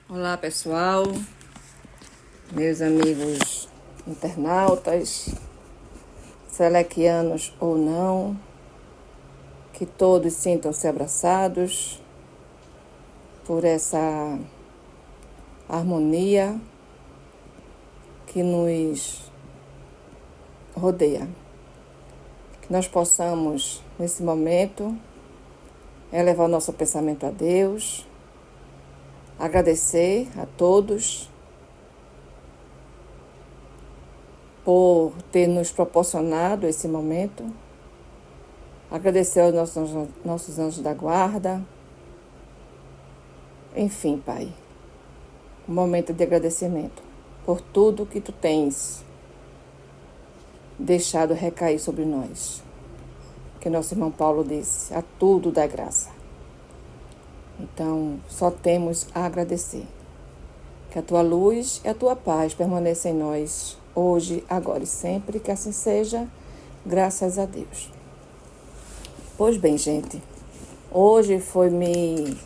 Olá pessoal, meus amigos internautas, selequianos ou não, que todos sintam-se abraçados por essa harmonia que nos rodeia. Que nós possamos, nesse momento, elevar o nosso pensamento a Deus, agradecer a todos por ter nos proporcionado esse momento, agradecer aos nossos anjos da guarda, enfim, Pai, um momento de agradecimento por tudo que Tu tens deixado recair sobre nós. Que nosso irmão Paulo disse, a tudo dá graça. Então, só temos a agradecer. Que a Tua luz e a Tua paz permaneçam em nós, hoje, agora e sempre, que assim seja, graças a Deus. Pois bem, gente, hoje foi-me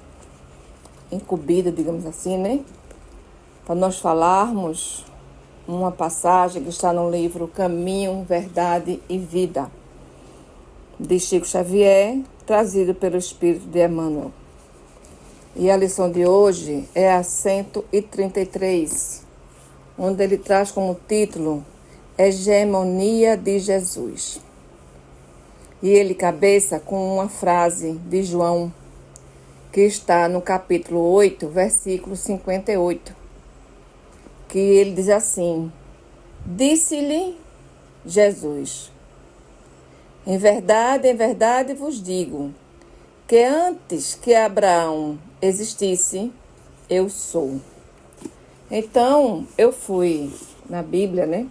incumbida, digamos assim, né? Para nós falarmos uma passagem que está no livro Caminho, Verdade e Vida, de Chico Xavier, trazido pelo Espírito de Emmanuel. E a lição de hoje é a 133, onde ele traz como título Hegemonia de Jesus. E ele cabeça com uma frase de João, que está no capítulo 8, versículo 58, que ele diz assim: Disse-lhe Jesus, em verdade vos digo, que antes que Abraão existisse, eu sou. Então, eu fui na Bíblia, né?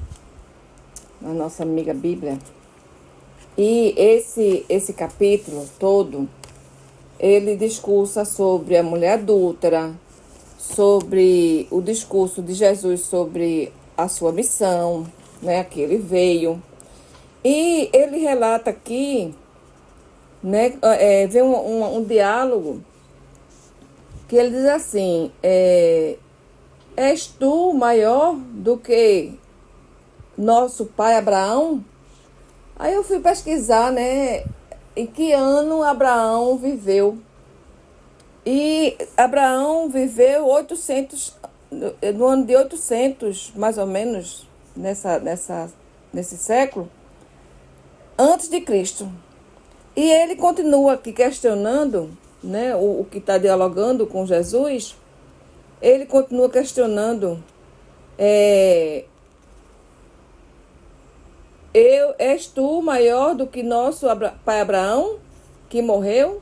Na nossa amiga Bíblia. E esse capítulo todo, ele discursa sobre a mulher adúltera, sobre o discurso de Jesus sobre a sua missão, né? Que ele veio. E ele relata aqui, né? Vem um diálogo que ele diz assim, és tu maior do que nosso pai Abraão? Aí eu fui pesquisar, né, em que ano Abraão viveu. E Abraão viveu 800, no ano de 800, mais ou menos, nesse século, antes de Cristo. E ele continua aqui questionando, né, o que está dialogando com Jesus, ele continua questionando, és tu maior do que nosso pai Abraão, que morreu?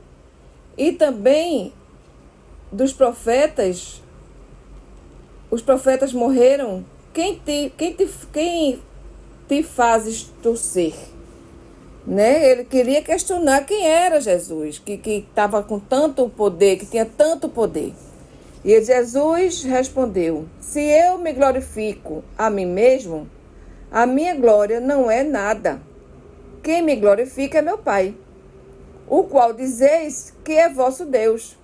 E também dos profetas, os profetas morreram, quem te fazes tu ser? Né? Ele queria questionar quem era Jesus, que estava com tanto poder, que tinha tanto poder. E Jesus respondeu, se eu me glorifico a mim mesmo, a minha glória não é nada. Quem me glorifica é meu Pai, o qual dizeis que é vosso Deus.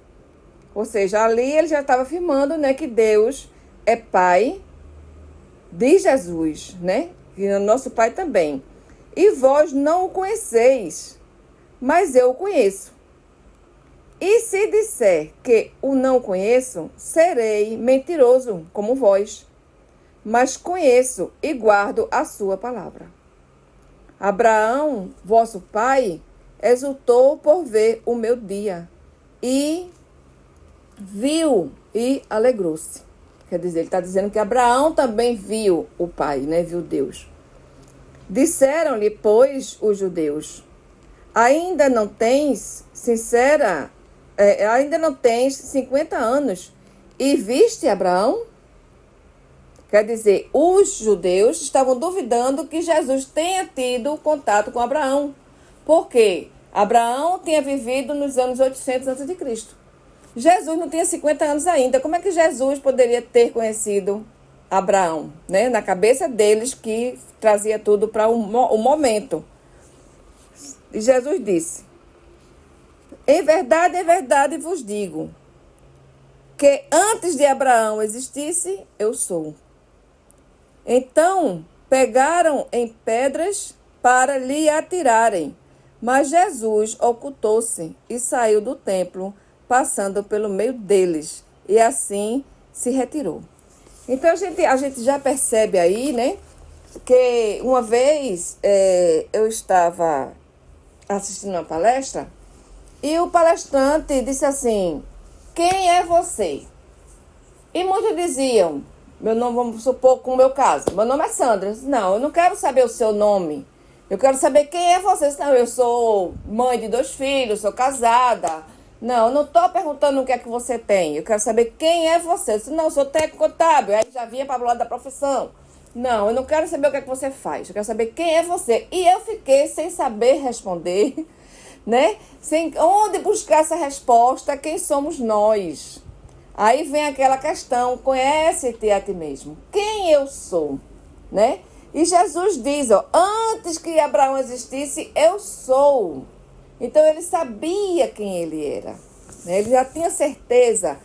Ou seja, ali ele já estava afirmando, né, que Deus é Pai de Jesus, né? E o nosso Pai também. E vós não o conheceis, mas eu o conheço. E se disser que o não conheço, serei mentiroso como vós, mas conheço e guardo a sua palavra. Abraão, vosso pai, exultou por ver o meu dia, e viu e alegrou-se. Quer dizer, ele está dizendo que Abraão também viu o pai, né? Viu Deus. Disseram-lhe, pois, os judeus, ainda não tens 50 anos e viste Abraão? Quer dizer, os judeus estavam duvidando que Jesus tenha tido contato com Abraão, porque Abraão tinha vivido nos anos 800 a.C. Jesus não tinha 50 anos ainda. Como é que Jesus poderia ter conhecido Abraão, né? Na cabeça deles, que trazia tudo para o momento. E Jesus disse, em verdade vos digo, que antes de Abraão existisse, eu sou. Então pegaram em pedras para lhe atirarem, mas Jesus ocultou-se e saiu do templo, passando pelo meio deles, e assim se retirou. Então a gente já percebe aí, né, que uma vez eu estava assistindo uma palestra e o palestrante disse assim: quem é você? E muitos diziam, meu nome, vamos supor, com o meu caso, meu nome é Sandra. Eu disse, não, eu não quero saber o seu nome, eu quero saber quem é você. Eu disse, não, eu sou mãe de 2 filhos, sou casada. Não, eu não estou perguntando o que é que você tem, eu quero saber quem é você. Eu disse, não, eu sou técnico contábil. Aí já vinha para o lado da profissão. Não, eu não quero saber o que é que você faz, eu quero saber quem é você. E eu fiquei sem saber responder, né? Sem onde buscar essa resposta, quem somos nós? Aí vem aquela questão, conhece-te a ti mesmo. Quem eu sou, né? E Jesus diz, ó, antes que Abraão existisse, eu sou. Então ele sabia quem ele era, né? Ele já tinha certeza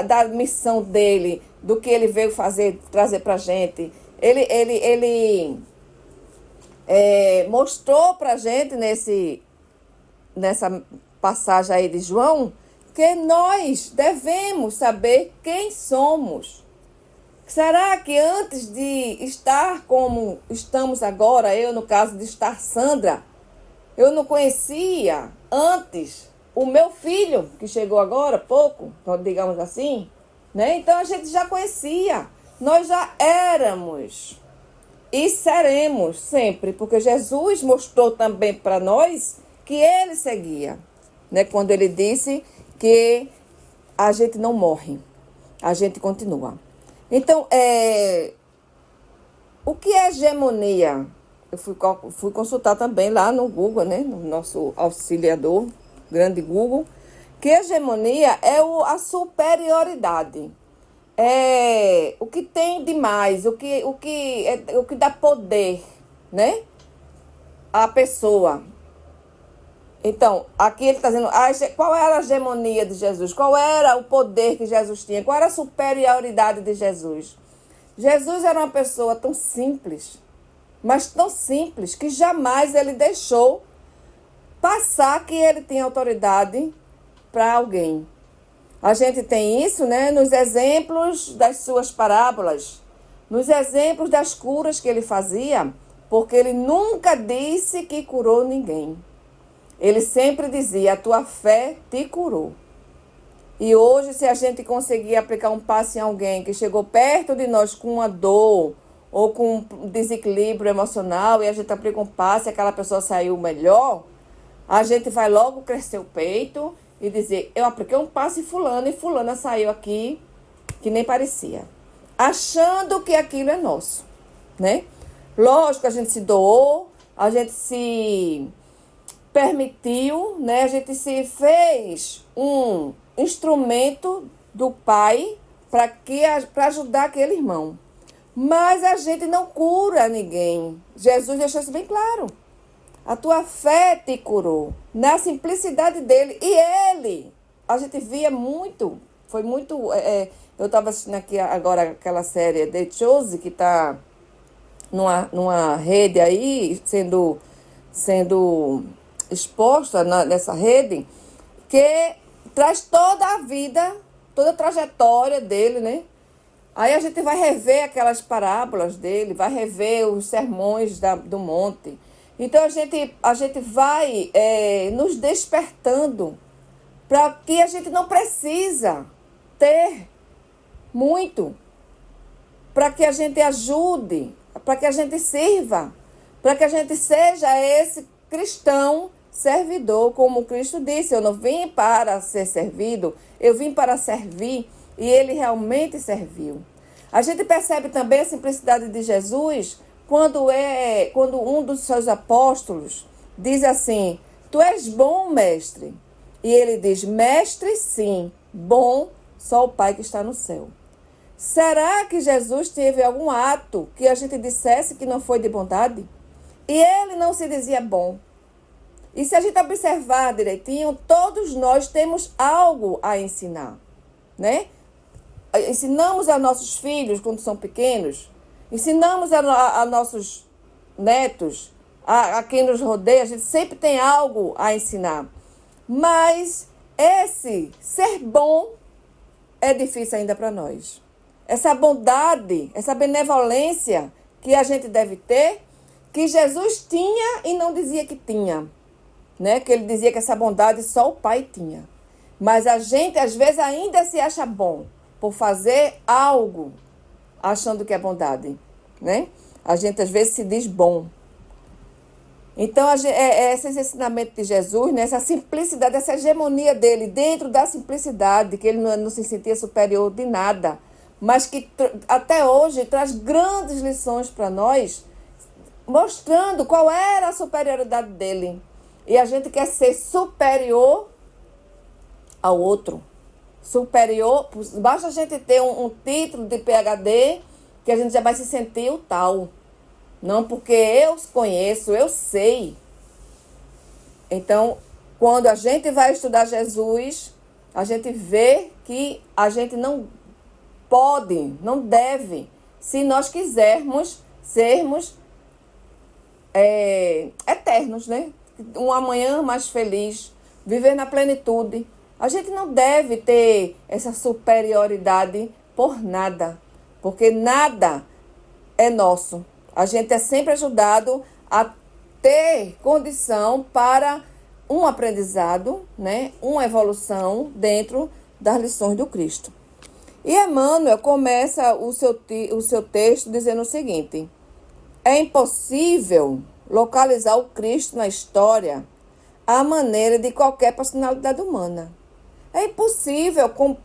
da missão dele, do que ele veio fazer, trazer pra gente. Ele mostrou pra gente nessa passagem aí de João, que nós devemos saber quem somos. Será que antes de estar como estamos agora, eu no caso de estar Sandra, eu não conhecia antes o meu filho, que chegou agora, pouco, digamos assim, né? Então a gente já conhecia, nós já éramos e seremos sempre, porque Jesus mostrou também para nós que ele seguia, né? Quando ele disse que a gente não morre, a gente continua. Então, o que é hegemonia? Eu fui consultar também lá no Google, né? No nosso auxiliador, grande Google, que hegemonia é a superioridade. É o que tem de mais, o que dá poder, né? À pessoa. Então, aqui ele está dizendo, qual era a hegemonia de Jesus? Qual era o poder que Jesus tinha? Qual era a superioridade de Jesus? Jesus era uma pessoa tão simples, mas tão simples, que jamais ele deixou passar que ele tinha autoridade para alguém. A gente tem isso, né, nos exemplos das suas parábolas, nos exemplos das curas que ele fazia, porque ele nunca disse que curou ninguém. Ele sempre dizia, a tua fé te curou. E hoje, se a gente conseguir aplicar um passe em alguém que chegou perto de nós com uma dor ou com um desequilíbrio emocional e a gente aplica um passe e aquela pessoa saiu melhor, a gente vai logo crescer o peito e dizer, eu apliquei um passe fulano e fulana saiu aqui que nem parecia. Achando que aquilo é nosso, né? Lógico, a gente se doou, a gente se permitiu, né? A gente se fez um instrumento do Pai para ajudar aquele irmão. Mas a gente não cura ninguém. Jesus deixou isso bem claro. A tua fé te curou. Na simplicidade dele. E ele, a gente via muito, foi muito... eu estava assistindo aqui agora aquela série The Chosen, que está numa rede aí, sendo exposta nessa rede, que traz toda a vida, toda a trajetória dele, né? Aí a gente vai rever aquelas parábolas dele, vai rever os sermões do monte. Então a gente vai nos despertando para que a gente não precisa ter muito, para que a gente ajude, para que a gente sirva, para que a gente seja esse cristão servidor, como Cristo disse, eu não vim para ser servido, eu vim para servir, e ele realmente serviu. A gente percebe também a simplicidade de Jesus quando um dos seus apóstolos diz assim, tu és bom, mestre. E ele diz, mestre, sim, bom, só o Pai que está no céu. Será que Jesus teve algum ato que a gente dissesse que não foi de bondade? E ele não se dizia bom. E se a gente observar direitinho, todos nós temos algo a ensinar, né? ensinamos a nossos filhos quando são pequenos, ensinamos a nossos netos, a quem nos rodeia, a gente sempre tem algo a ensinar. Mas esse ser bom é difícil ainda para nós. Essa bondade, essa benevolência que a gente deve ter, que Jesus tinha e não dizia que tinha, né? Que ele dizia que essa bondade só o Pai tinha. Mas a gente, às vezes, ainda se acha bom por fazer algo achando que é bondade, né? A gente, às vezes, se diz bom. Então, esses ensinamentos de Jesus, né? Essa simplicidade, essa hegemonia dele, dentro da simplicidade, que ele não se sentia superior de nada, mas que até hoje traz grandes lições para nós, mostrando qual era a superioridade dele. E a gente quer ser superior ao outro. Superior, basta a gente ter um título de PhD, que a gente já vai se sentir o tal. Não, porque eu conheço, eu sei. Então, quando a gente vai estudar Jesus, a gente vê que a gente não pode, não deve, se nós quisermos sermos eternos, né? Um amanhã mais feliz, viver na plenitude. A gente não deve ter essa superioridade por nada, porque nada é nosso. A gente é sempre ajudado a ter condição para um aprendizado, né? Uma evolução dentro das lições do Cristo. E Emmanuel começa o seu texto dizendo o seguinte: é impossível localizar o Cristo na história à maneira de qualquer personalidade humana. É impossível, como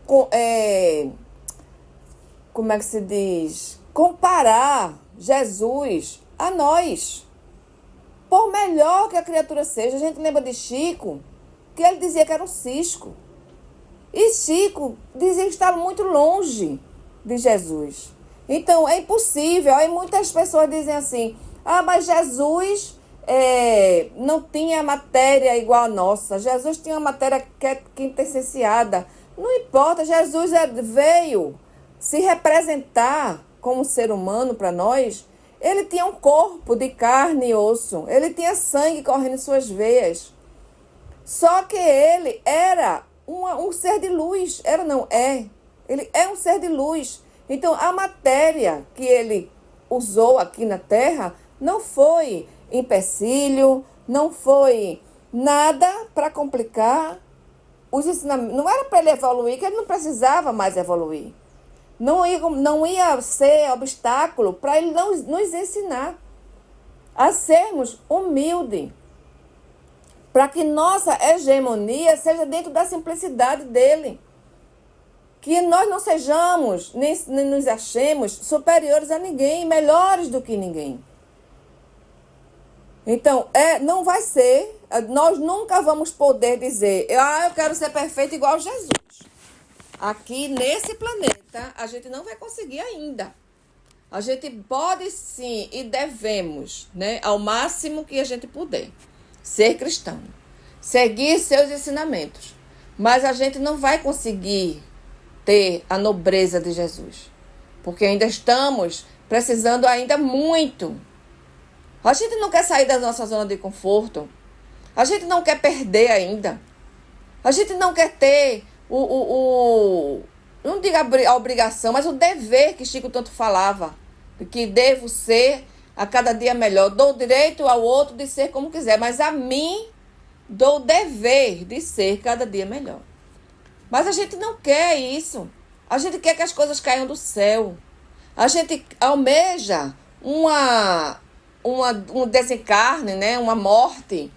é que se diz? Comparar Jesus a nós. Por melhor que a criatura seja, a gente lembra de Chico, que ele dizia que era um cisco. E Chico dizia que estava muito longe de Jesus. Então, é impossível. Aí muitas pessoas dizem assim: mas Jesus não tinha matéria igual a nossa. Jesus tinha uma matéria quintessenciada. Não importa, Jesus veio se representar como ser humano para nós. Ele tinha um corpo de carne e osso. Ele tinha sangue correndo em suas veias. Só que ele era um ser de luz. Ele é um ser de luz. Então, a matéria que ele usou aqui na Terra não foi empecilho, não foi nada para complicar os ensinamentos. Não era para ele evoluir, que ele não precisava mais evoluir. Não ia ser obstáculo para ele nos ensinar a sermos humildes, para que nossa hegemonia seja dentro da simplicidade dele. Que nós não sejamos, nem nos achemos superiores a ninguém, melhores do que ninguém. Então, não vai ser, nós nunca vamos poder dizer: eu quero ser perfeito igual a Jesus. Aqui nesse planeta, a gente não vai conseguir ainda. A gente pode sim e devemos, né, ao máximo que a gente puder, ser cristão, seguir seus ensinamentos. Mas a gente não vai conseguir ter a nobreza de Jesus, porque ainda estamos precisando ainda muito. A gente não quer sair da nossa zona de conforto. A gente não quer perder ainda. A gente não quer ter não digo a obrigação, mas o dever que Chico tanto falava, que devo ser a cada dia melhor. Dou o direito ao outro de ser como quiser, mas a mim dou o dever de ser cada dia melhor. Mas a gente não quer isso. A gente quer que as coisas caiam do céu. A gente almeja um desencarne, né? Uma morte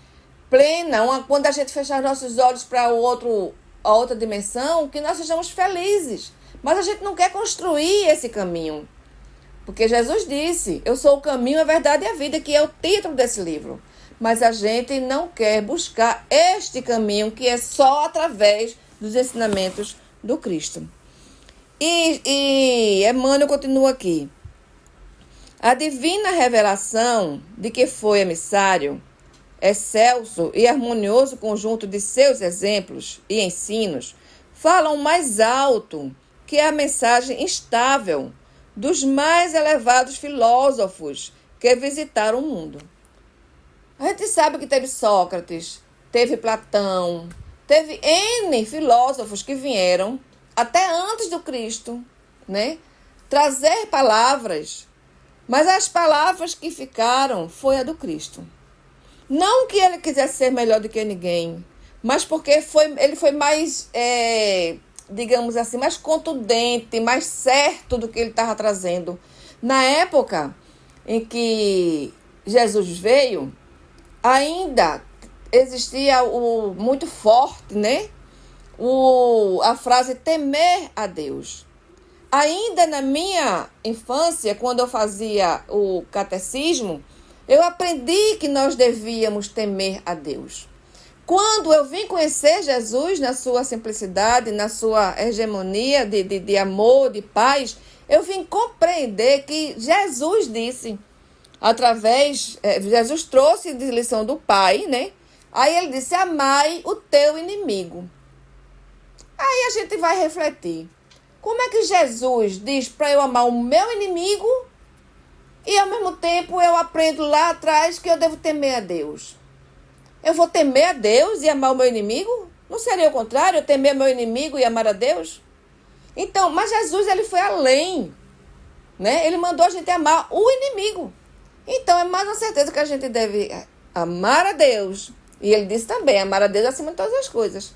plena, quando a gente fechar nossos olhos para a outra dimensão, que nós sejamos felizes. Mas a gente não quer construir esse caminho. Porque Jesus disse: eu sou o caminho, a verdade e a vida, que é o título desse livro. Mas a gente não quer buscar este caminho, que é só através dos ensinamentos do Cristo. E Emmanuel continua aqui: a divina revelação de que foi emissário, excelso e harmonioso conjunto de seus exemplos e ensinos, falam mais alto que é a mensagem instável dos mais elevados filósofos que visitaram o mundo. A gente sabe que teve Sócrates, teve Platão, teve N filósofos que vieram até antes do Cristo, né, trazer palavras, mas as palavras que ficaram foi a do Cristo. Não que ele quisesse ser melhor do que ninguém, mas porque ele foi mais, digamos assim, mais contundente, mais certo do que ele estava trazendo. Na época em que Jesus veio, ainda existia muito forte, né? A frase temer a Deus. Ainda na minha infância, quando eu fazia o catecismo, eu aprendi que nós devíamos temer a Deus. Quando eu vim conhecer Jesus na sua simplicidade, na sua hegemonia de amor, de paz, eu vim compreender que Jesus disse, Jesus trouxe de lição do Pai, né? Aí ele disse, amai o teu inimigo. Aí a gente vai refletir. Como é que Jesus diz para eu amar o meu inimigo e ao mesmo tempo eu aprendo lá atrás que eu devo temer a Deus? Eu vou temer a Deus e amar o meu inimigo? Não seria o contrário, eu temer o meu inimigo e amar a Deus? Então, mas Jesus ele foi além, né? Ele mandou a gente amar o inimigo. Então é mais uma certeza que a gente deve amar a Deus. E ele disse também, amar a Deus acima de todas as coisas.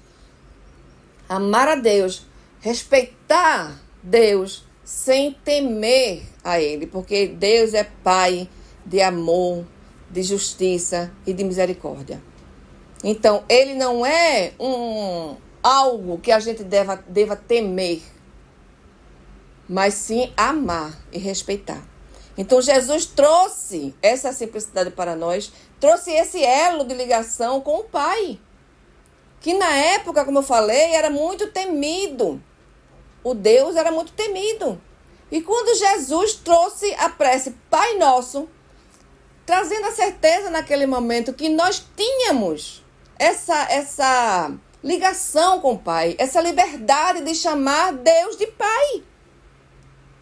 Amar a Deus, respeitar Deus sem temer a Ele, porque Deus é Pai de amor, de justiça e de misericórdia. Então, Ele não é algo que a gente deva temer, mas sim amar e respeitar. Então, Jesus trouxe essa simplicidade para nós, trouxe esse elo de ligação com o Pai, que na época, como eu falei, era muito temido. O Deus era muito temido. E quando Jesus trouxe a prece Pai Nosso, trazendo a certeza naquele momento que nós tínhamos essa ligação com o Pai, essa liberdade de chamar Deus de Pai,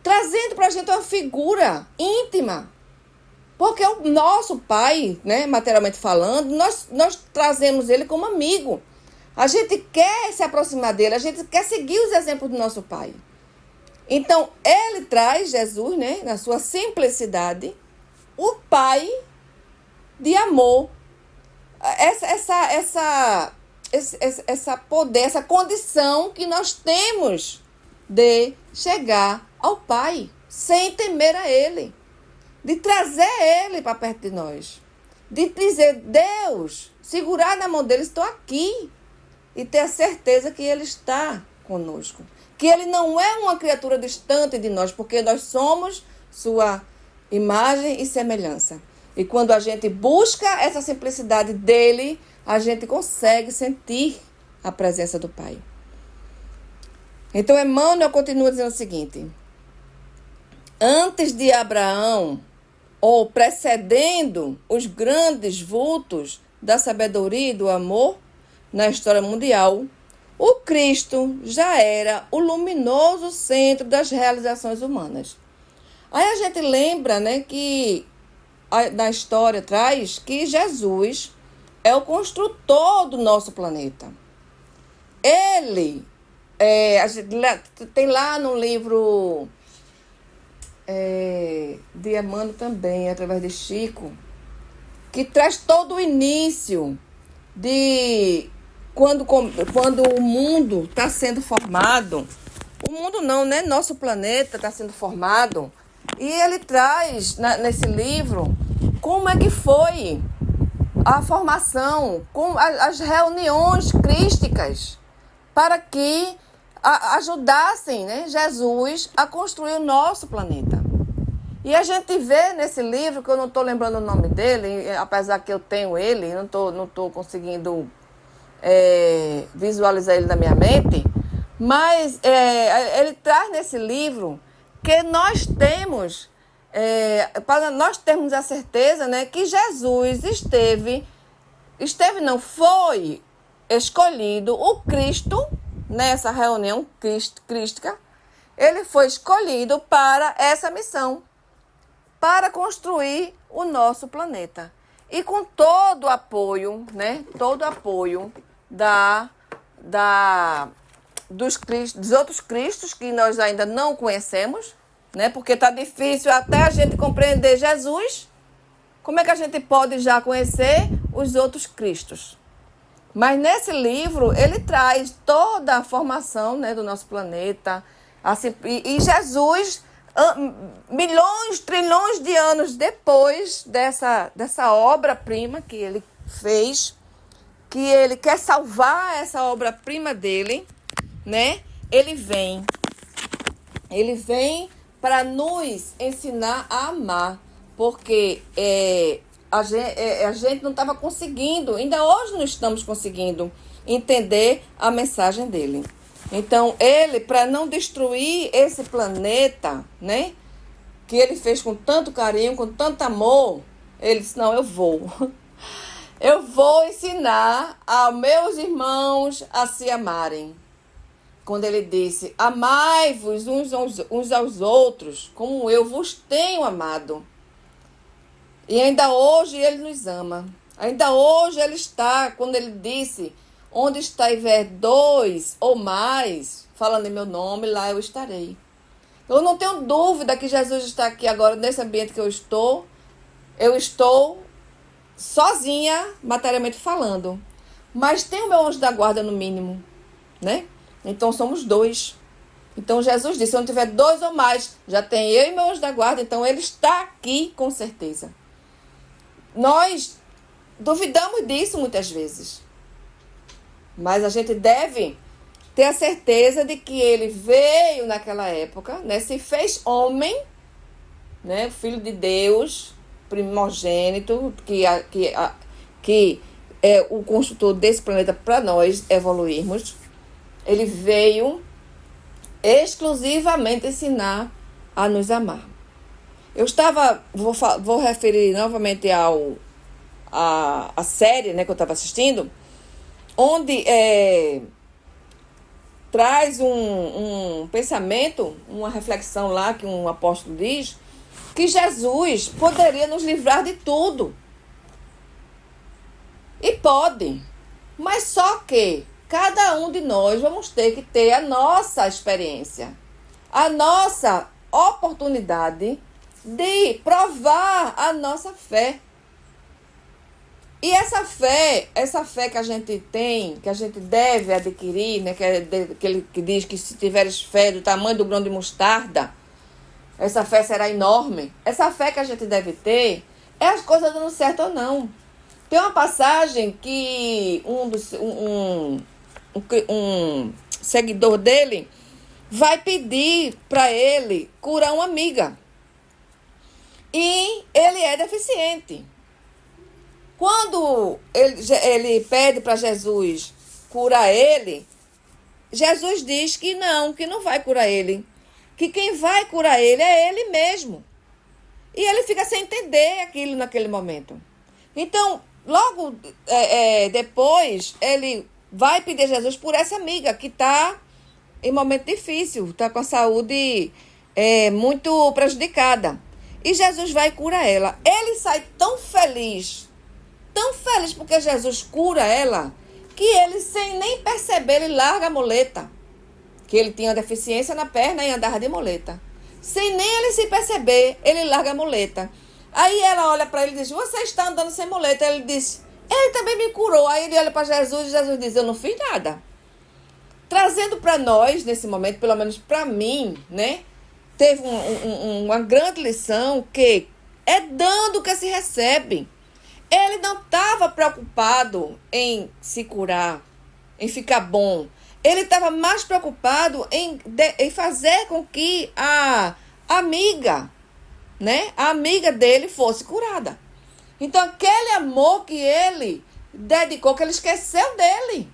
trazendo para a gente uma figura íntima. Porque o nosso Pai, né, materialmente falando, nós trazemos Ele como amigo. A gente quer se aproximar dele, a gente quer seguir os exemplos do nosso Pai. Então, ele traz, Jesus, né, na sua simplicidade, o Pai de amor. Essa poder, essa condição que nós temos de chegar ao Pai sem temer a Ele. De trazer Ele para perto de nós. De dizer, Deus, segurar na mão dele, estou aqui. E ter a certeza que Ele está conosco. Que Ele não é uma criatura distante de nós, porque nós somos sua imagem e semelhança. E quando a gente busca essa simplicidade dEle, a gente consegue sentir a presença do Pai. Então, Emmanuel continua dizendo o seguinte. Antes de Abraão, ou precedendo os grandes vultos da sabedoria e do amor, na história mundial, o Cristo já era o luminoso centro das realizações humanas. Aí a gente lembra, né, que na história traz que Jesus é o construtor do nosso planeta. Ele, a gente tem lá no livro de Emmanuel também, através de Chico, que traz todo o início de quando o mundo está sendo formado, o mundo não, né? Nosso planeta está sendo formado, e ele traz nesse livro como é que foi a formação, com as reuniões crísticas, para que ajudassem, né, Jesus a construir o nosso planeta. E a gente vê nesse livro, que eu não estou lembrando o nome dele, apesar que eu tenho ele, não estou conseguindo visualizar ele na minha mente, mas ele traz nesse livro que nós temos, para nós termos a certeza, né, que Jesus foi escolhido, o Cristo, nessa reunião crística, ele foi escolhido para essa missão, para construir o nosso planeta. E com todo o apoio, né? Todo o apoio dos outros cristos que nós ainda não conhecemos, né? Porque está difícil até a gente compreender Jesus. Como é que a gente pode já conhecer os outros cristos? Mas nesse livro, ele traz toda a formação, né, do nosso planeta. Assim, e Jesus, milhões, trilhões de anos depois dessa obra-prima que ele fez, que ele quer salvar essa obra-prima dele, né? Ele vem para nos ensinar a amar, porque a gente não estava conseguindo, ainda hoje não estamos conseguindo entender a mensagem dele. Então, ele, para não destruir esse planeta, né, que ele fez com tanto carinho, com tanto amor, ele disse, não, eu vou. Eu vou ensinar aos meus irmãos a se amarem. Quando ele disse, amai-vos uns aos outros, como eu vos tenho amado. E ainda hoje ele nos ama. Ainda hoje ele está, quando ele disse, onde estiver dois ou mais, falando em meu nome, lá eu estarei. Eu não tenho dúvida que Jesus está aqui agora, nesse ambiente que eu estou. Eu estou sozinha, materialmente falando. Mas tem o meu anjo da guarda no mínimo, né? Então somos dois. Então Jesus disse, onde tiver dois ou mais, já tem eu e meu anjo da guarda, então ele está aqui com certeza. Nós duvidamos disso muitas vezes. Mas a gente deve ter a certeza de que ele veio naquela época, né? Se fez homem, né? Filho de Deus, primogênito, que é o construtor desse planeta para nós evoluirmos. Ele veio exclusivamente ensinar a nos amar. Eu vou referir novamente a série, né, que eu estava assistindo, onde traz um pensamento, uma reflexão lá que um apóstolo diz, que Jesus poderia nos livrar de tudo. E pode, mas só que cada um de nós vamos ter que ter a nossa experiência, a nossa oportunidade de provar a nossa fé. E essa fé que a gente tem, que a gente deve adquirir, né, que é aquele que diz que se tiveres fé do tamanho do grão de mostarda, essa fé será enorme. Essa fé que a gente deve ter é as coisas dando certo ou não. Tem uma passagem que um seguidor dele vai pedir para ele curar uma amiga. E ele é deficiente. Quando ele pede para Jesus curar ele, Jesus diz que não vai curar ele. Que quem vai curar ele é ele mesmo. E ele fica sem entender aquilo naquele momento. Então, logo depois, ele vai pedir a Jesus por essa amiga que está em momento difícil, está com a saúde muito prejudicada. E Jesus vai curar ela. Ele sai tão feliz porque Jesus cura ela, que ele, sem nem perceber, ele larga a muleta. Que ele tinha deficiência na perna e andava de muleta. Sem nem ele se perceber, ele larga a muleta. Aí ela olha para ele e diz, você está andando sem muleta. Ele diz, ele também me curou. Aí ele olha para Jesus e Jesus diz, eu não fiz nada. Trazendo para nós, nesse momento, pelo menos para mim, né? Teve uma grande lição que é dando que se recebe. Ele não estava preocupado em se curar, em ficar bom. Ele estava mais preocupado em fazer com que a amiga, né, a amiga dele fosse curada. Então, aquele amor que ele dedicou, que ele esqueceu dele.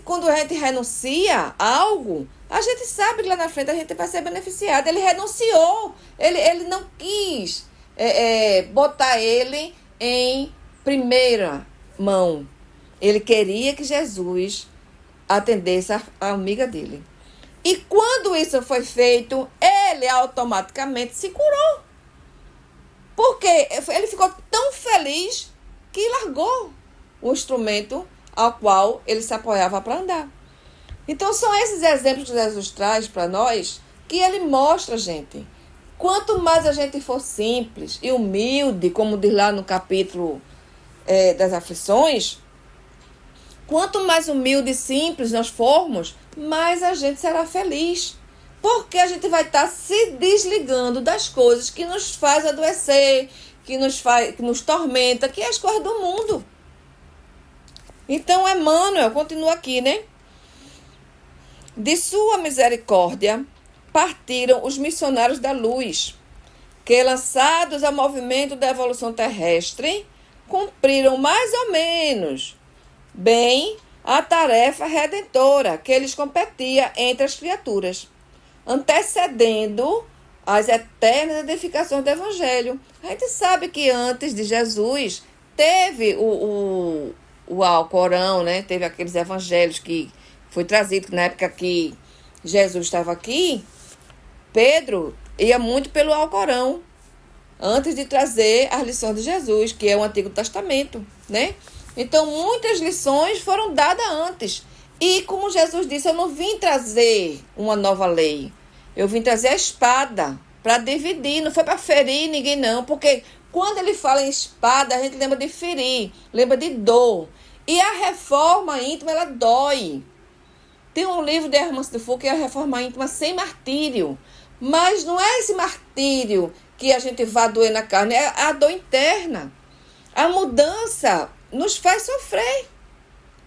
Quando a gente renuncia a algo, a gente sabe que lá na frente a gente vai ser beneficiado. Ele renunciou, ele não quis botar ele em primeira mão. Ele queria que Jesus atendesse a amiga dele. E quando isso foi feito, ele automaticamente se curou. Porque ele ficou tão feliz que largou o instrumento ao qual ele se apoiava para andar. Então são esses exemplos que Jesus traz para nós, que ele mostra, gente. Quanto mais a gente for simples e humilde, como diz lá no capítulo das aflições, quanto mais humilde e simples nós formos, mais a gente será feliz. Porque a gente vai estar se desligando das coisas que nos faz adoecer, que nos tormenta, que é as coisas do mundo. Então, Emmanuel continua aqui, né? De sua misericórdia partiram os missionários da luz, que, lançados ao movimento da evolução terrestre, cumpriram mais ou menos bem a tarefa redentora que lhes competia entre as criaturas, antecedendo as eternas edificações do Evangelho. A gente sabe que antes de Jesus teve o Alcorão, né? Teve aqueles evangelhos que foi trazido na época que Jesus estava aqui. Pedro ia muito pelo Alcorão antes de trazer as lições de Jesus, que é o Antigo Testamento, né? Então, muitas lições foram dadas antes. E como Jesus disse, eu não vim trazer uma nova lei. Eu vim trazer a espada para dividir, não foi para ferir ninguém não, porque quando ele fala em espada, a gente lembra de ferir, lembra de dor. E a reforma íntima, ela dói. Tem um livro de Hermann de Foucault que é a reforma íntima sem martírio. Mas não é esse martírio que a gente vai doer na carne, é a dor interna. A mudança nos faz sofrer,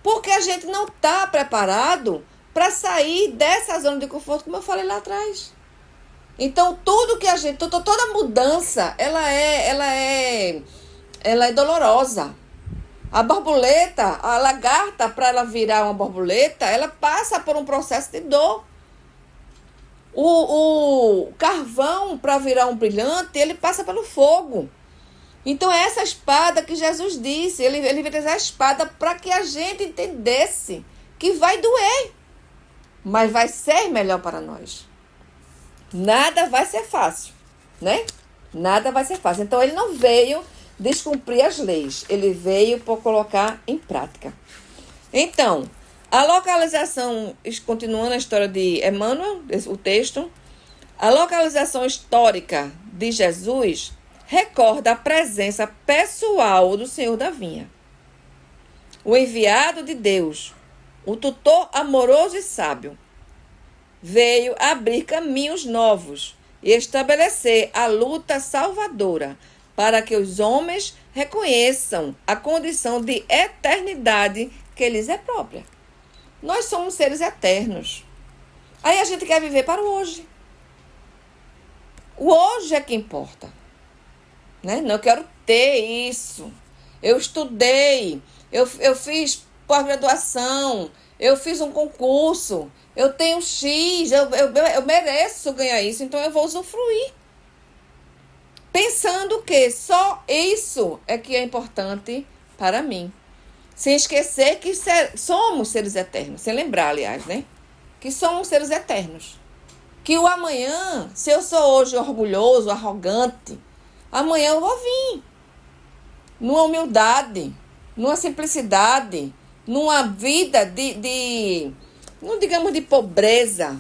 porque a gente não está preparado para sair dessa zona de conforto, como eu falei lá atrás. Então, tudo que a gente, toda mudança, ela é dolorosa. A borboleta, a lagarta, para ela virar uma borboleta, ela passa por um processo de dor. O carvão, para virar um brilhante, ele passa pelo fogo. Então, é essa espada que Jesus disse, ele veio trazer a espada para que a gente entendesse que vai doer, mas vai ser melhor para nós. Nada vai ser fácil, né? Nada vai ser fácil. Então, ele não veio descumprir as leis, ele veio para colocar em prática. Então, a localização, continuando a história de Emmanuel, o texto, a localização histórica de Jesus recorda a presença pessoal do Senhor da Vinha. O enviado de Deus, o tutor amoroso e sábio, veio abrir caminhos novos e estabelecer a luta salvadora para que os homens reconheçam a condição de eternidade que lhes é própria. Nós somos seres eternos. Aí a gente quer viver para o hoje. O hoje é que importa. Né? Não, eu quero ter isso. Eu estudei, eu fiz pós-graduação, eu fiz um concurso, eu tenho X, eu mereço ganhar isso, então eu vou usufruir. Pensando que só isso é que é importante para mim. Sem esquecer que somos seres eternos. Sem lembrar, aliás, né? Que somos seres eternos. Que o amanhã, se eu sou hoje orgulhoso, arrogante, amanhã eu vou vir. Numa humildade, numa simplicidade, numa vida não digamos de pobreza,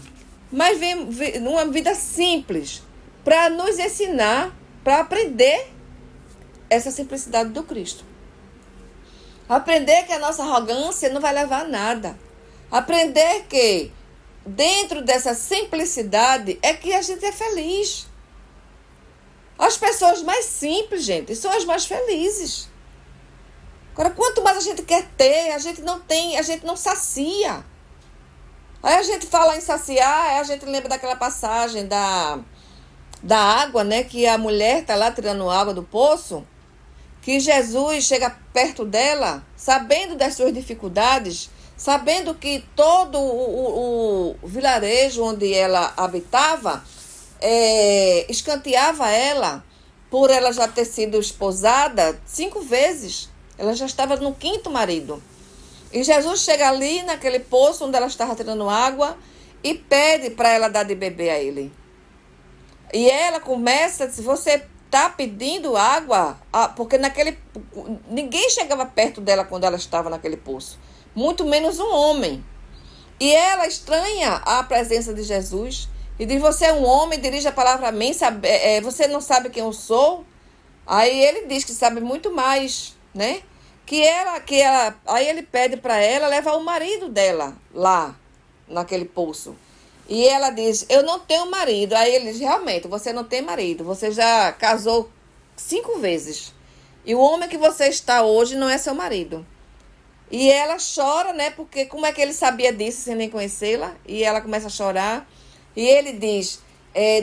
mas numa vida simples, para nos ensinar, para aprender essa simplicidade do Cristo. Aprender que a nossa arrogância não vai levar a nada. Aprender que dentro dessa simplicidade é que a gente é feliz. As pessoas mais simples, gente, são as mais felizes. Agora, quanto mais a gente quer ter, a gente não tem, a gente não sacia. Aí a gente fala em saciar, aí a gente lembra daquela passagem da água, né? Que a mulher está lá tirando água do poço, que Jesus chega perto dela, sabendo das suas dificuldades, sabendo que todo o vilarejo onde ela habitava escanteava ela, por ela já ter sido esposada 5 vezes. Ela já estava no 5º marido. E Jesus chega ali naquele poço onde ela estava tirando água e pede para ela dar de beber a ele. E ela começa, se você está pedindo água, porque ninguém chegava perto dela quando ela estava naquele poço, muito menos um homem. E ela estranha a presença de Jesus e diz: você é um homem, dirige a palavra a mim, você não sabe quem eu sou? Aí ele diz que sabe muito mais, né? Aí ele pede para ela levar o marido dela lá, naquele poço. E ela diz: eu não tenho marido. Aí ele diz: realmente, você não tem marido. Você já casou 5 vezes. E o homem que você está hoje não é seu marido. E ela chora, né? Porque como é que ele sabia disso sem nem conhecê-la? E ela começa a chorar. E ele diz: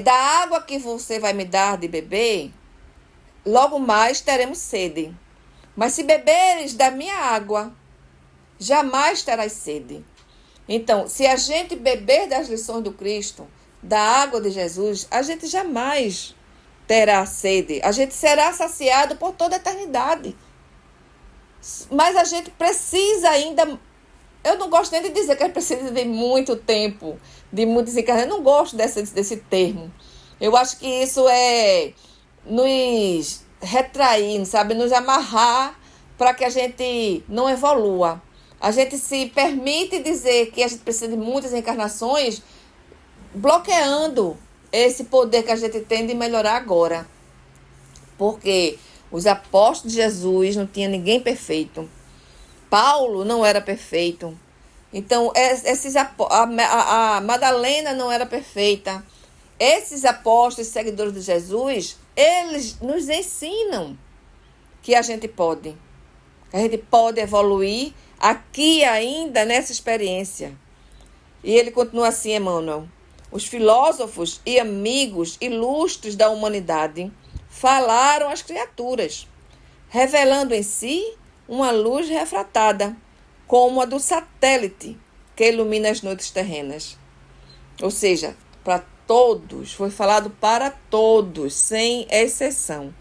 da água que você vai me dar de beber, logo mais teremos sede. Mas se beberes da minha água, jamais terás sede. Então, se a gente beber das lições do Cristo, da água de Jesus, a gente jamais terá sede. A gente será saciado por toda a eternidade. Mas a gente precisa ainda... Eu não gosto nem de dizer que a gente precisa de muito tempo, de muitas encarnações. Eu não gosto desse termo. Eu acho que isso é nos retrair, sabe? Nos amarrar para que a gente não evolua. A gente se permite dizer que a gente precisa de muitas encarnações, bloqueando esse poder que a gente tem de melhorar agora. Porque os apóstolos de Jesus não tinha ninguém perfeito. Paulo não era perfeito. Então, a Madalena não era perfeita. Esses apóstolos, seguidores de Jesus, eles nos ensinam que a gente pode. A gente pode evoluir aqui ainda nessa experiência. E ele continua assim, Emmanuel: os filósofos e amigos ilustres da humanidade falaram às criaturas, revelando em si uma luz refratada, como a do satélite que ilumina as noites terrenas. Ou seja, para todos, foi falado para todos, sem exceção.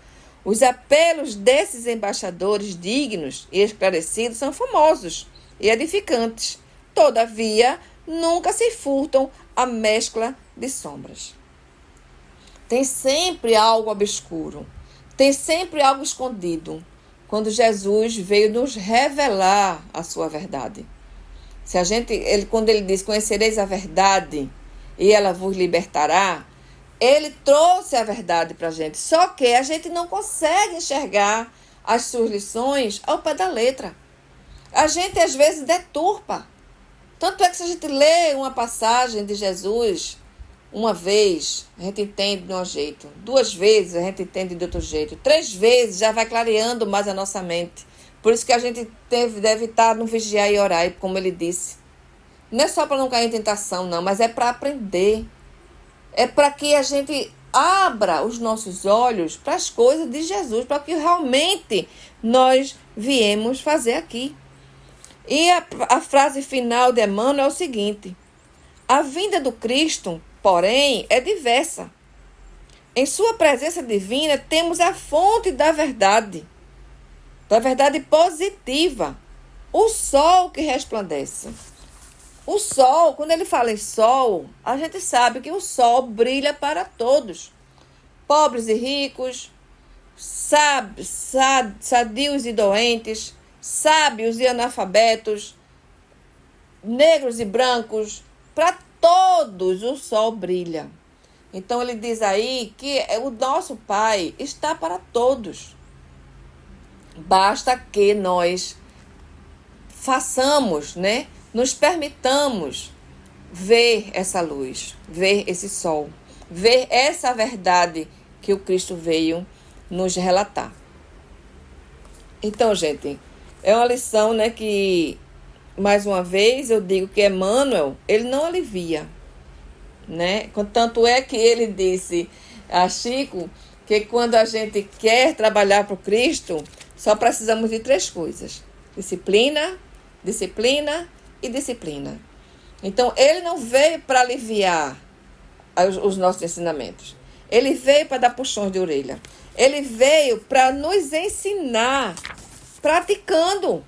Os apelos desses embaixadores dignos e esclarecidos são famosos e edificantes. Todavia, nunca se furtam a mescla de sombras. Tem sempre algo obscuro, tem sempre algo escondido, quando Jesus veio nos revelar a sua verdade. Quando ele diz: conhecereis a verdade e ela vos libertará, ele trouxe a verdade para a gente. Só que a gente não consegue enxergar as suas lições ao pé da letra. A gente, às vezes, deturpa. Tanto é que se a gente lê uma passagem de Jesus uma vez, a gente entende de um jeito. 2 vezes, a gente entende de outro jeito. 3 vezes, já vai clareando mais a nossa mente. Por isso que a gente deve estar no vigiar e orar, como ele disse. Não é só para não cair em tentação, não, mas é para aprender. É para que a gente abra os nossos olhos para as coisas de Jesus, para o que realmente nós viemos fazer aqui. E a frase final de Emmanuel é o seguinte: a vinda do Cristo, porém, é diversa. Em sua presença divina temos a fonte da verdade positiva, o sol que resplandece. O sol, quando ele fala em sol, a gente sabe que o sol brilha para todos. Pobres e ricos, sadios e doentes, sábios e analfabetos, negros e brancos, para todos o sol brilha. Então ele diz aí que o nosso Pai está para todos. Basta que nós façamos, né? Nos permitamos ver essa luz, ver esse sol, ver essa verdade que o Cristo veio nos relatar. Então, gente, é uma lição, né, que, mais uma vez, eu digo que Emmanuel, ele não alivia, né? Tanto é que ele disse a Chico que quando a gente quer trabalhar para o Cristo, só precisamos de 3 coisas: disciplina, disciplina e disciplina. Então, ele não veio para aliviar os nossos ensinamentos. Ele veio para dar puxões de orelha. Ele veio para nos ensinar, praticando,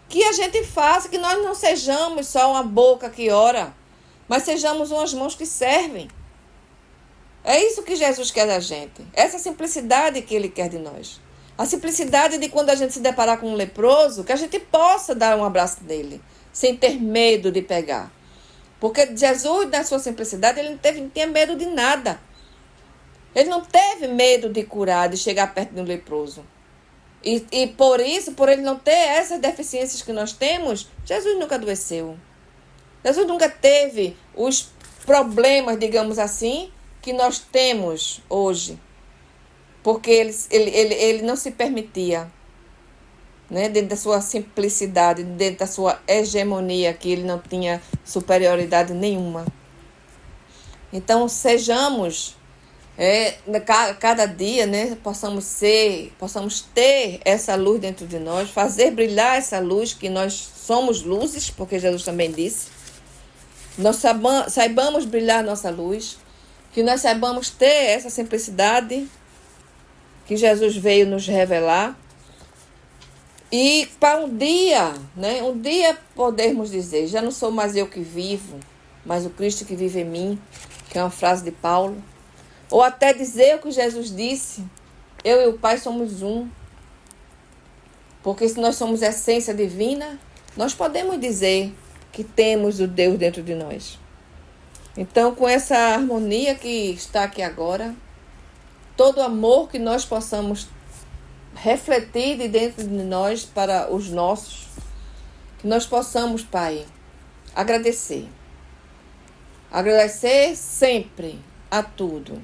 que a gente faça, que nós não sejamos só uma boca que ora, mas sejamos umas mãos que servem. É isso que Jesus quer da gente. Essa simplicidade que Ele quer de nós. A simplicidade de quando a gente se deparar com um leproso, que a gente possa dar um abraço nele, sem ter medo de pegar. Porque Jesus, na sua simplicidade, ele não tinha medo de nada. Ele não teve medo de curar, de chegar perto de um leproso. E por isso, por ele não ter essas deficiências que nós temos, Jesus nunca adoeceu. Jesus nunca teve os problemas, digamos assim, que nós temos hoje. Porque ele não se permitia, né, dentro da sua simplicidade, dentro da sua hegemonia, que ele não tinha superioridade nenhuma. Então, sejamos, cada dia, né, possamos ter essa luz dentro de nós, fazer brilhar essa luz, que nós somos luzes, porque Jesus também disse. Nós saibamos brilhar nossa luz, que nós saibamos ter essa simplicidade que Jesus veio nos revelar. E para um dia podermos dizer, já não sou mais eu que vivo, mas o Cristo que vive em mim, que é uma frase de Paulo. Ou até dizer o que Jesus disse, eu e o Pai somos um. Porque se nós somos essência divina, nós podemos dizer que temos o Deus dentro de nós. Então, com essa harmonia que está aqui agora, todo amor que nós possamos refletir de dentro de nós para os nossos, que nós possamos, Pai, agradecer. Agradecer sempre a tudo.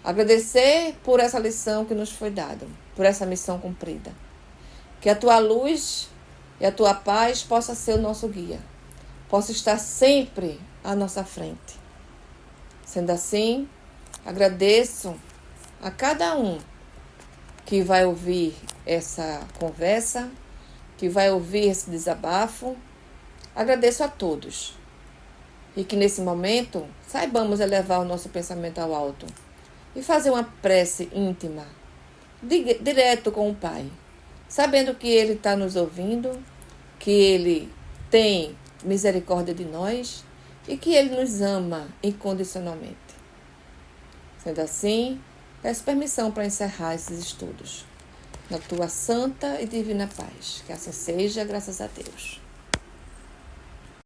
Agradecer por essa lição que nos foi dada, por essa missão cumprida. Que a Tua luz e a Tua paz possa ser o nosso guia, possa estar sempre à nossa frente. Sendo assim, agradeço a cada um que vai ouvir essa conversa, que vai ouvir esse desabafo. Agradeço a todos. E que nesse momento saibamos elevar o nosso pensamento ao alto e fazer uma prece íntima, direto com o Pai, sabendo que Ele está nos ouvindo, que Ele tem misericórdia de nós e que Ele nos ama incondicionalmente. Sendo assim, peço permissão para encerrar esses estudos. Na Tua santa e divina paz. Que assim seja, graças a Deus.